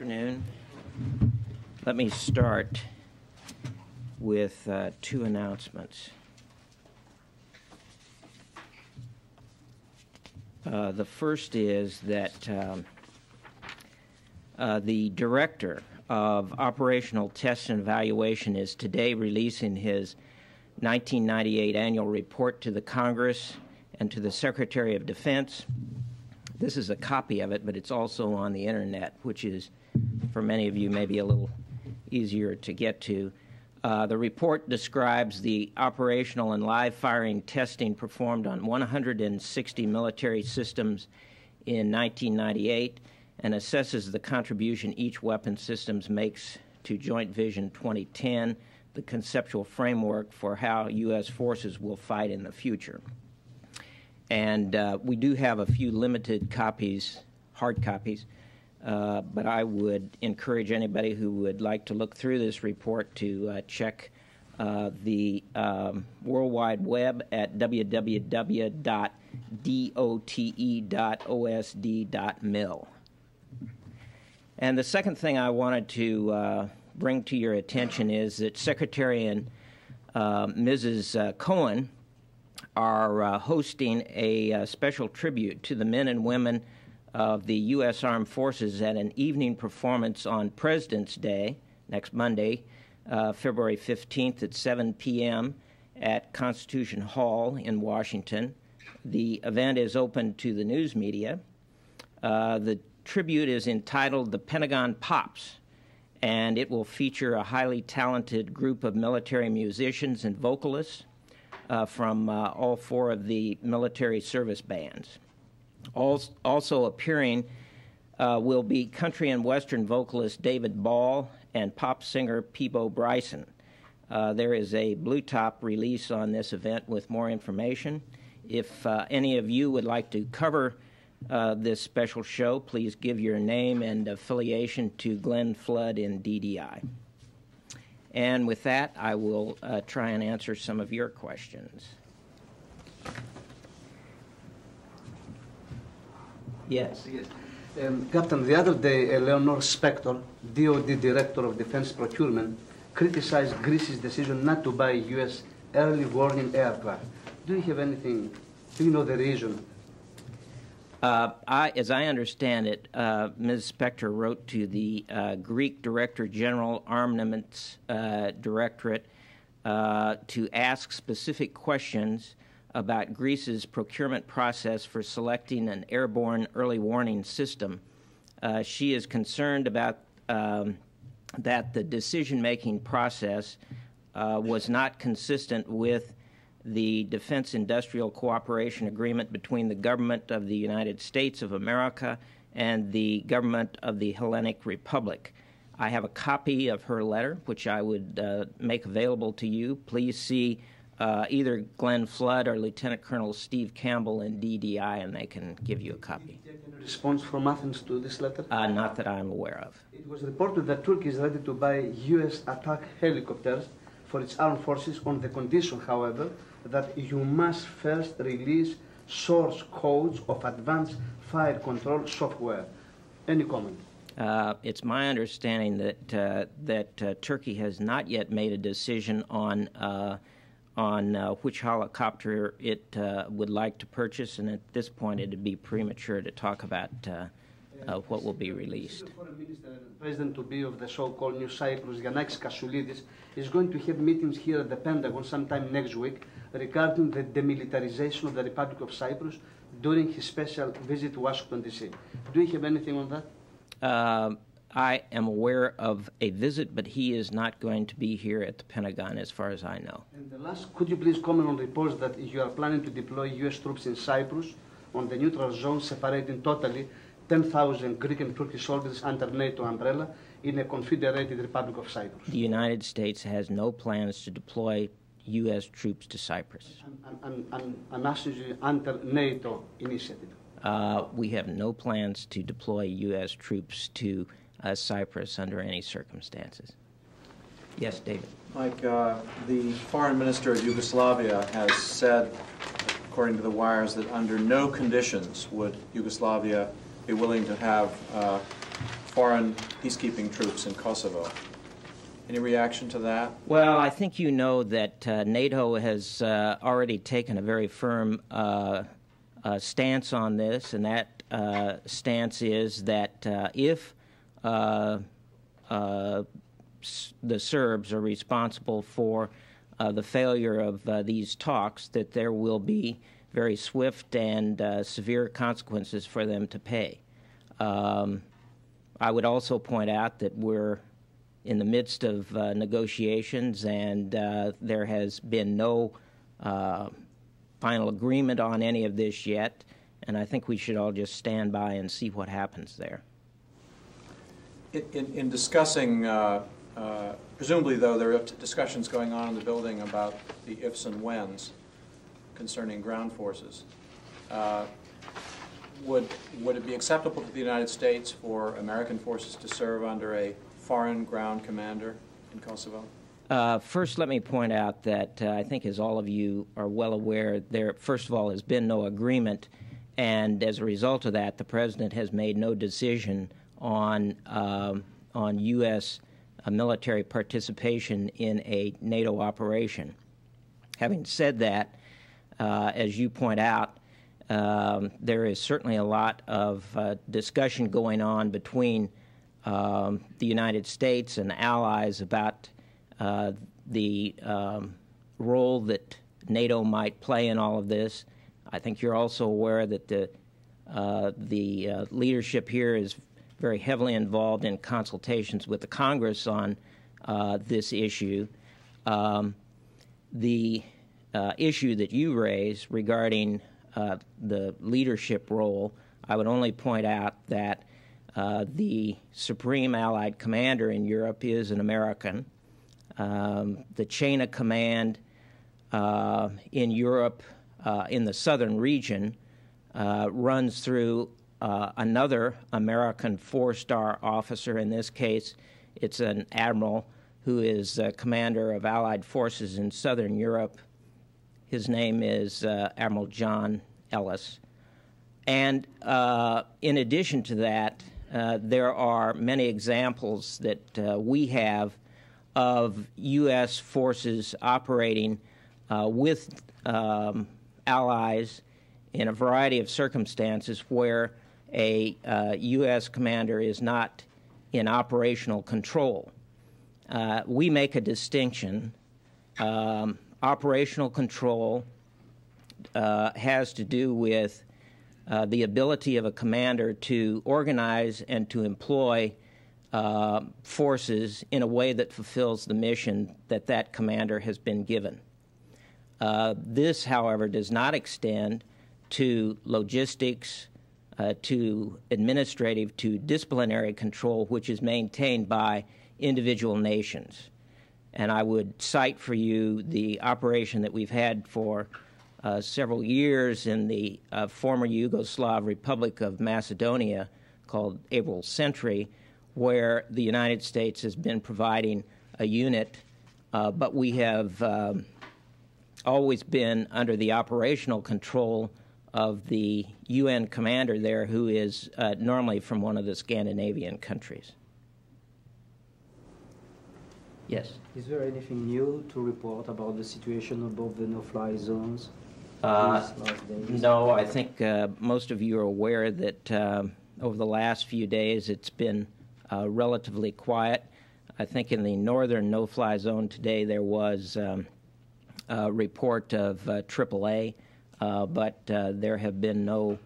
afternoon. Let me start with two announcements. The first is that the Director of Operational Tests and Evaluation is today releasing his 1998 annual report to the Congress and to the Secretary of Defense. This is a copy of it, but it's also on the Internet, which is, for many of you, maybe a little easier to get to. The report describes the operational and live firing testing performed on 160 military systems in 1998 and assesses the contribution each weapon systems makes to Joint Vision 2010, the conceptual framework for how U.S. forces will fight in the future. And we do have a few limited copies, hard copies, but I would encourage anybody who would like to look through this report to check the World Wide Web at www.dote.osd.mil. And the second thing I wanted to bring to your attention is that Secretary and Mrs. Cohen are hosting a special tribute to the men and women of the US Armed Forces at an evening performance on President's Day, next Monday, February 15th at 7 p.m. at Constitution Hall in Washington. The event is open to the news media. The tribute is entitled The Pentagon Pops, and it will feature a highly talented group of military musicians and vocalists from all four of the military service bands. Also appearing will be country and western vocalist David Ball and pop singer Peebo Bryson. There is a Blue Top release on this event with more information. If any of you would like to cover this special show, please give your name and affiliation to Glenn Flood in DDI. And with that, I will try and answer some of your questions. Yes. Captain, the other day, Eleanor Spector, DoD Director of Defense Procurement, criticized Greece's decision not to buy U.S. early warning aircraft. Do you have anything? Do you know the reason? As I understand it, Ms. Spector wrote to the Greek Director General Armaments Directorate to ask specific questions about Greece's procurement process for selecting an airborne early warning system. She is concerned about that the decision-making process was not consistent with the Defense Industrial Cooperation Agreement between the government of the United States of America and the government of the Hellenic Republic. I have a copy of her letter, which I would make available to you. Please see either Glenn Flood or Lieutenant Colonel Steve Campbell in DDI, and they can give you a copy. Did you get any response from Athens to this letter? Not that I'm aware of. It was reported that Turkey is ready to buy U.S. attack helicopters for its armed forces on the condition, however, that you must first release source codes of advanced fire control software. Any comment? It's my understanding that Turkey has not yet made a decision on which helicopter it would like to purchase, and at this point it would be premature to talk about what will be released. The Foreign Minister and President-to-be of the so-called New Cyprus, Yanakis Kassoulidis, is going to have meetings here at the Pentagon sometime next week regarding the demilitarization of the Republic of Cyprus during his special visit to Washington, D.C. Do you have anything on that? I am aware of a visit, but he is not going to be here at the Pentagon as far as I know. And the last, could you please comment on reports that you are planning to deploy U.S. troops in Cyprus on the neutral zone, separating totally 10,000 Greek and Turkish soldiers under NATO umbrella in a confederated Republic of Cyprus? The United States has no plans to deploy U.S. troops to Cyprus. And actually under NATO initiative? We have no plans to deploy U.S. troops to Cyprus under any circumstances. Yes, David. Mike, the foreign minister of Yugoslavia has said, according to the wires, that under no conditions would Yugoslavia be willing to have foreign peacekeeping troops in Kosovo. Any reaction to that? Well, I think you know that NATO has already taken a very firm stance on this, and that stance is that if the Serbs are responsible for the failure of these talks, that there will be very swift and severe consequences for them to pay. I would also point out that we're in the midst of negotiations, and there has been no final agreement on any of this yet, and I think we should all just stand by and see what happens there. In discussing, presumably though, there are discussions going on in the building about the ifs and whens concerning ground forces. Would it be acceptable to the United States for American forces to serve under a foreign ground commander in Kosovo? First, let me point out that I think, as all of you are well aware, there, first of all, has been no agreement, and as a result of that, the President has made no decision on U.S. military participation in a NATO operation. Having said that, as you point out, there is certainly a lot of discussion going on between the United States and allies about the role that NATO might play in all of this. I think you're also aware that the leadership here is very heavily involved in consultations with the Congress on this issue. The issue that you raise regarding the leadership role, I would only point out that the Supreme Allied Commander in Europe is an American. The chain of command in Europe, in the southern region, runs through another American four-star officer. In this case, it's an admiral who is commander of Allied forces in southern Europe. His name is Admiral John Ellis. And in addition to that, there are many examples that we have of U.S. forces operating with allies in a variety of circumstances where a U.S. commander is not in operational control. We make a distinction. Operational control has to do with the ability of a commander to organize and to employ forces in a way that fulfills the mission that that commander has been given. This, however, does not extend to logistics, to administrative, to disciplinary control, which is maintained by individual nations. And I would cite for you the operation that we've had for several years in the former Yugoslav Republic of Macedonia called Able Sentry, where the United States has been providing a unit, but we have always been under the operational control of the UN commander there, who is normally from one of the Scandinavian countries. Yes? Is there anything new to report about the situation above the no-fly zones? No, I think most of you are aware that over the last few days it's been relatively quiet. I think in the northern no-fly zone today there was a report of AAA, but there have been no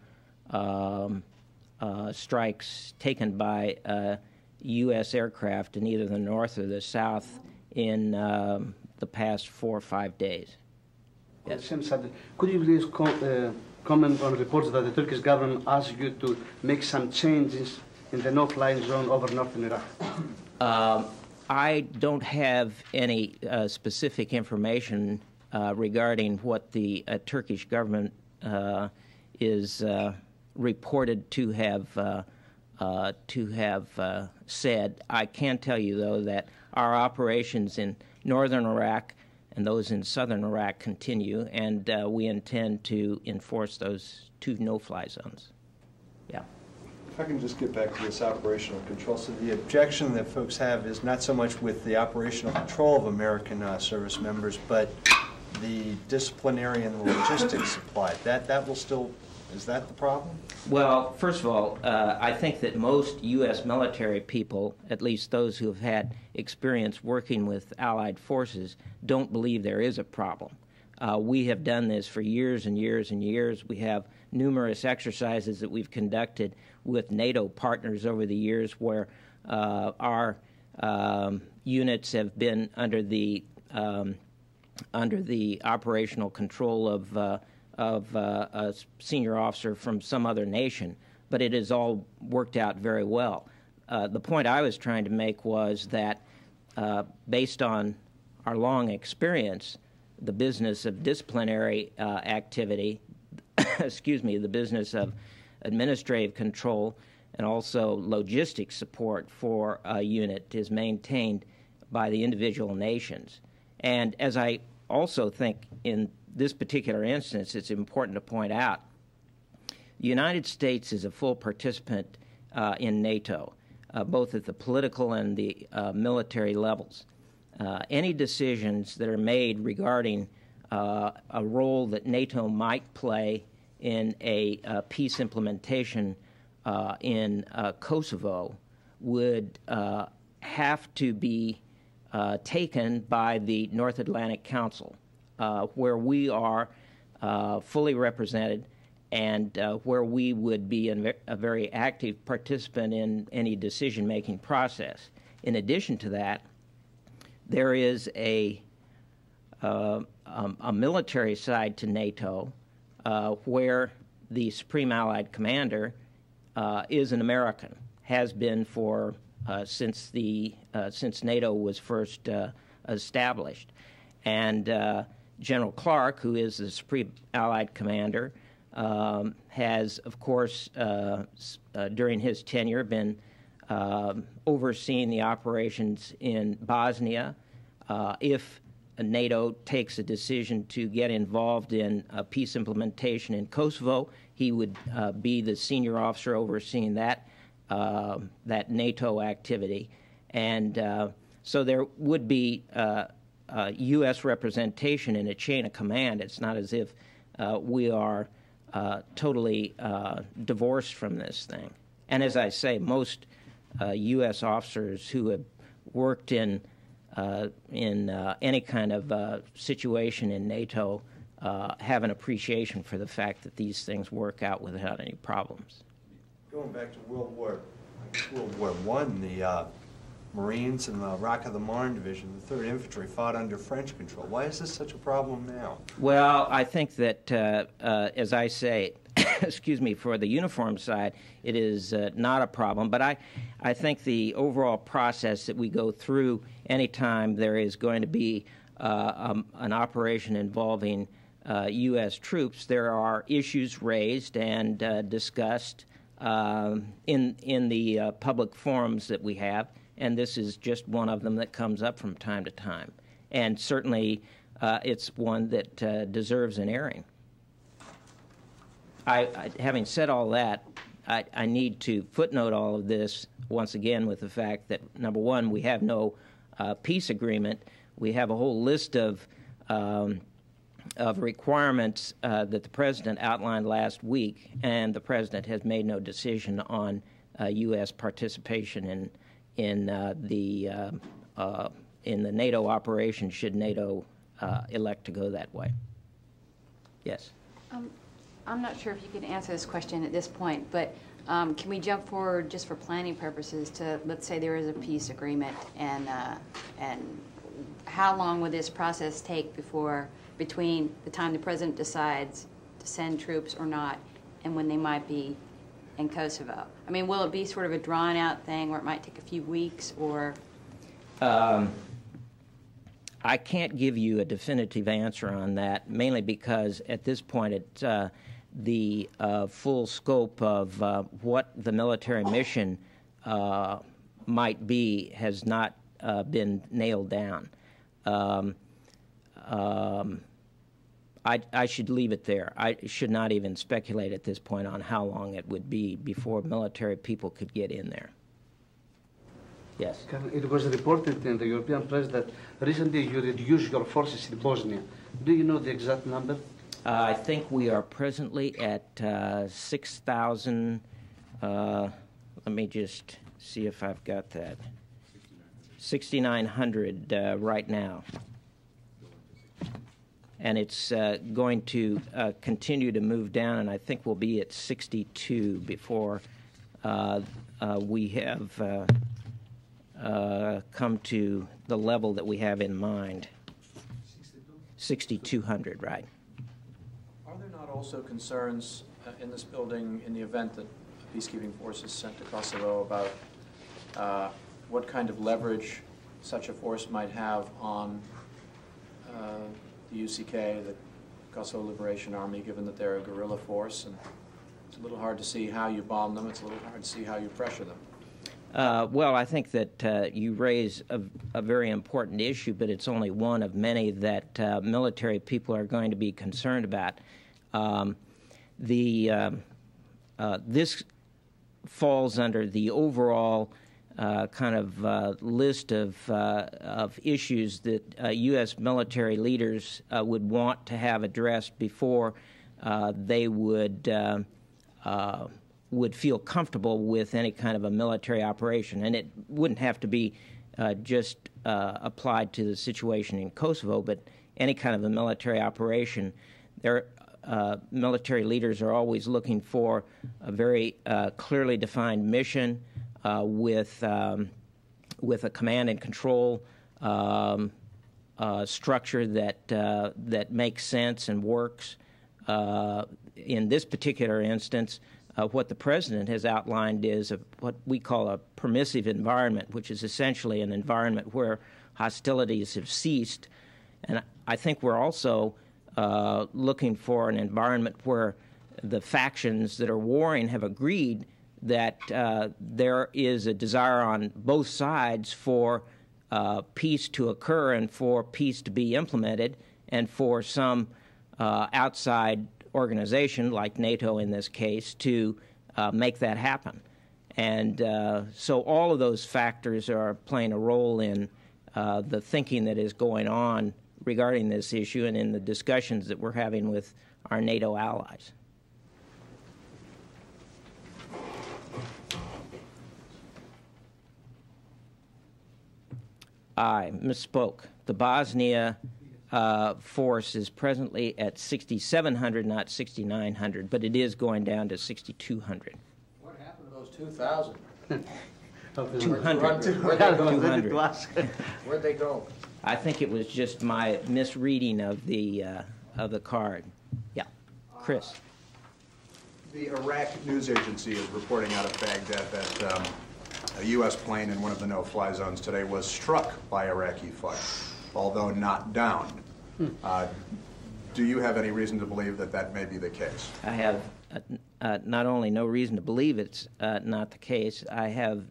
strikes taken by U.S. aircraft in either the north or the south in the past 4 or 5 days. Yes. Could you please comment on reports that the Turkish government asked you to make some changes in the no-fly zone over northern Iraq? I don't have any specific information regarding what the Turkish government is reported to have said. I can tell you, though, that our operations in northern Iraq and those in southern Iraq continue, and we intend to enforce those 2 no-fly zones. Yeah. If I can just get back to this operational control. So the objection that folks have is not so much with the operational control of American service members, but the disciplinary and the logistics supplied. That will still, is that the problem? Well, first of all, I think that most U.S. military people, at least those who have had experience working with Allied forces, don't believe there is a problem. We have done this for years and years and years. We have numerous exercises that we've conducted with NATO partners over the years where our units have been under the operational control of a senior officer from some other nation, but it has all worked out very well. The point I was trying to make was that based on our long experience, the business of disciplinary activity, the business of administrative control, and also logistics support for a unit is maintained by the individual nations. And as I also think in this particular instance, it's important to point out, the United States is a full participant in NATO, both at the political and the military levels. Any decisions that are made regarding a role that NATO might play in a peace implementation in Kosovo would have to be taken by the North Atlantic Council, where we are fully represented and where we would be a very active participant in any decision-making process. In addition to that, there is a military side to NATO where the Supreme Allied Commander is an American, has been for since NATO was first established, and General Clark, who is the Supreme Allied Commander, has, of course, during his tenure, been overseeing the operations in Bosnia. If NATO takes a decision to get involved in peace implementation in Kosovo, he would be the senior officer overseeing that NATO activity. And so there would be U.S. representation in a chain of command. It's not as if we are totally divorced from this thing. And as I say, most U.S. officers who have worked in any kind of situation in NATO have an appreciation for the fact that these things work out without any problems. Going back to World War I, the Marines and the Rock of the Marne Division, the 3rd Infantry, fought under French control. Why is this such a problem now? Well, I think that, as I say, excuse me, for the uniform side, it is not a problem. But I think the overall process that we go through anytime there is going to be an operation involving U.S. troops, there are issues raised and discussed in the public forums that we have, and this is just one of them that comes up from time to time. And certainly it's one that deserves an airing. Having said all that, I need to footnote all of this once again with the fact that, number one, we have no peace agreement. We have a whole list of requirements that the President outlined last week, and the President has made no decision on U.S. participation in the NATO operation should NATO elect to go that way. Yes. I'm not sure if you can answer this question at this point, but can we jump forward just for planning purposes to, let's say there is a peace agreement, and how long would this process take between the time the President decides to send troops or not and when they might be in Kosovo? I mean, will it be sort of a drawn-out thing where it might take a few weeks, or? I can't give you a definitive answer on that, mainly because at this point the full scope of what the military mission might be has not been nailed down. I should leave it there. I should not even speculate at this point on how long it would be before military people could get in there. Yes. It was reported in the European press that recently you reduced your forces in Bosnia. Do you know the exact number? I think we are presently at 6,000. Let me just see if I've got that. 6,900 right now. And it's going to continue to move down, and I think we'll be at 62 before we have come to the level that we have in mind. 6,200, right. Are there not also concerns in this building in the event that a peacekeeping force is sent to Kosovo about what kind of leverage such a force might have on the UCK, the Kosovo Liberation Army, given that they're a guerrilla force, and it's a little hard to see how you bomb them, it's a little hard to see how you pressure them? Well, I think that you raise a very important issue, but it's only one of many that military people are going to be concerned about. This falls under the overall kind of list of issues that U.S. military leaders would want to have addressed before they would feel comfortable with any kind of a military operation. And it wouldn't have to be just applied to the situation in Kosovo, but any kind of a military operation. Their military leaders are always looking for a very clearly defined mission with a command and control structure that makes sense and works. In this particular instance, what the President has outlined is what we call a permissive environment, which is essentially an environment where hostilities have ceased. And I think we're also looking for an environment where the factions that are warring have agreed that there is a desire on both sides for peace to occur and for peace to be implemented, and for some outside organization, like NATO in this case, to make that happen. And so all of those factors are playing a role in the thinking that is going on regarding this issue and in the discussions that we're having with our NATO allies. I misspoke. The Bosnia force is presently at 6,700, not 6,900, but it is going down to 6,200. What happened to those 2,000? 200. 200. Where'd they go? I think it was just my misreading of the card. Yeah, Chris. The Iraq news agency is reporting out of Baghdad that a U.S. plane in one of the no-fly zones today was struck by Iraqi fire, although not downed. Do you have any reason to believe that that may be the case? I have not only no reason to believe it's not the case, I have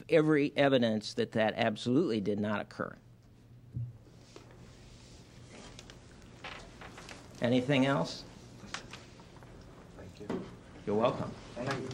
every evidence that that absolutely did not occur. Anything else? Thank you. You're welcome. Thank you.